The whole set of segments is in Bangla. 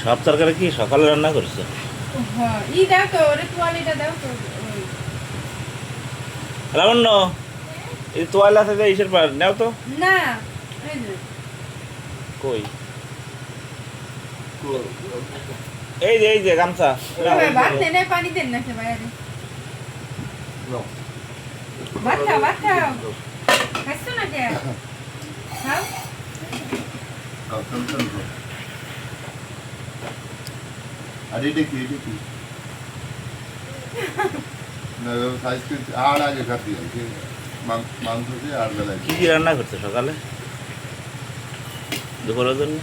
সব তরকারি কি সকালে রান্না করছো? হ্যাঁ ই দাও তো ওরে তোয়ালিটা দাও তো ওই। লাবণ্য, এই তোয়ালে আছে যে ইসের পার নাও তো। না এই যে কই? এই যে গামছা নাও। ভাত দেন পানি দেন না সে বাইরে ভাত খাও খাইছো না কে খাও আর এটা কি না সাইজ আর আগে খাতি আছে মাংস দিয়ে আর বেলায় কি কি রান্না করছো সকালে দুপুরের জন্য?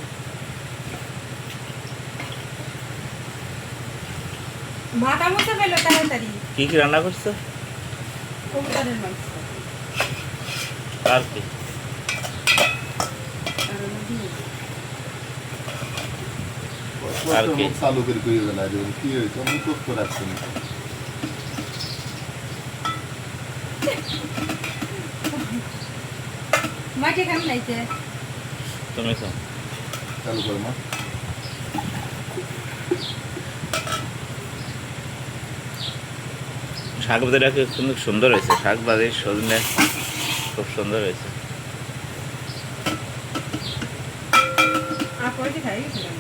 মাথা মুছে ফেলো তাড়াতাড়ি কি কি রান্না করছো? কবুতরের মাংস আর কি? আর হলো ডিম। আর কি? চালু করে কই গেল আর কি হয়েছে আমি তো করে আসছি মাকে খাম নাইছে তুমি তো চালু করে মা শাক ভাজিটা কিন্তু সুন্দর হয়েছে, শাক ভাজি সজনে খুব সুন্দর হয়েছে। আপনি খাই গেছিলাম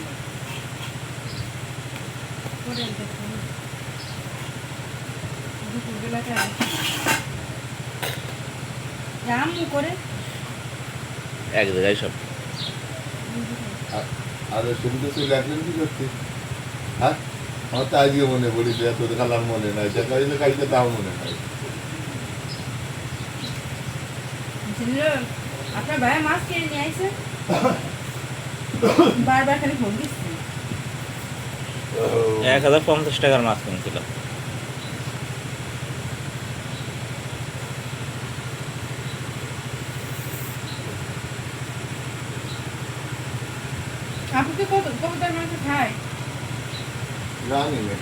পরে দেখো দুপুরবেলাটা রাম করে এক জায়গায় সব। আর শুনতে চলে আসলেন কি করতে হ্যাঁ আমার তো আজকে মনে পড়ি যে তোর কালার মনে নাই যে কাইলে কাইলে তাও মনে নাই আপনার ভাই মাছ কিনে নিয়ে আইছে বারবার খালি ফোন দিচ্ছে 1050 টাকার মাছ কিনছিল। আপনি তো কত কবুতর মাংস খায় জানি না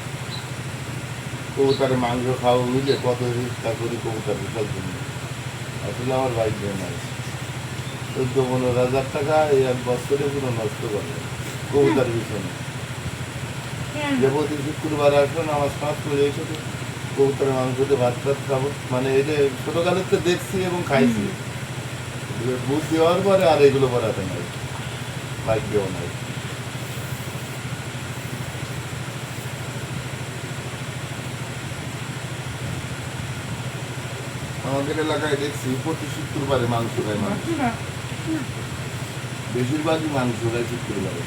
কবুতরের মাংস খাওয়া বুঝলে কত চেষ্টা করি কবুতর বিশাল জন্য আসলে আমার বাইক দিয়ে নাই 14-15 হাজার টাকা এই এক বছরে পুরো নষ্ট করে কবুতর পিছনে যে প্রতি শুক্রবার আসবেন আমার সাথ করে এসে কবুতরের মাংসতে ভাত টাত খাবো মানে এটা ছোটকালের তো দেখছি এবং খাইছি বুদ্ধি হওয়ার পরে আর এগুলো করাতে নাই বাইক দিয়েও নাই আমাদের এলাকায় দেখছি প্রতি শুক্রবারে মাংস খায় মানুষ বেশিরভাগই মাংস খায় শুক্রবারে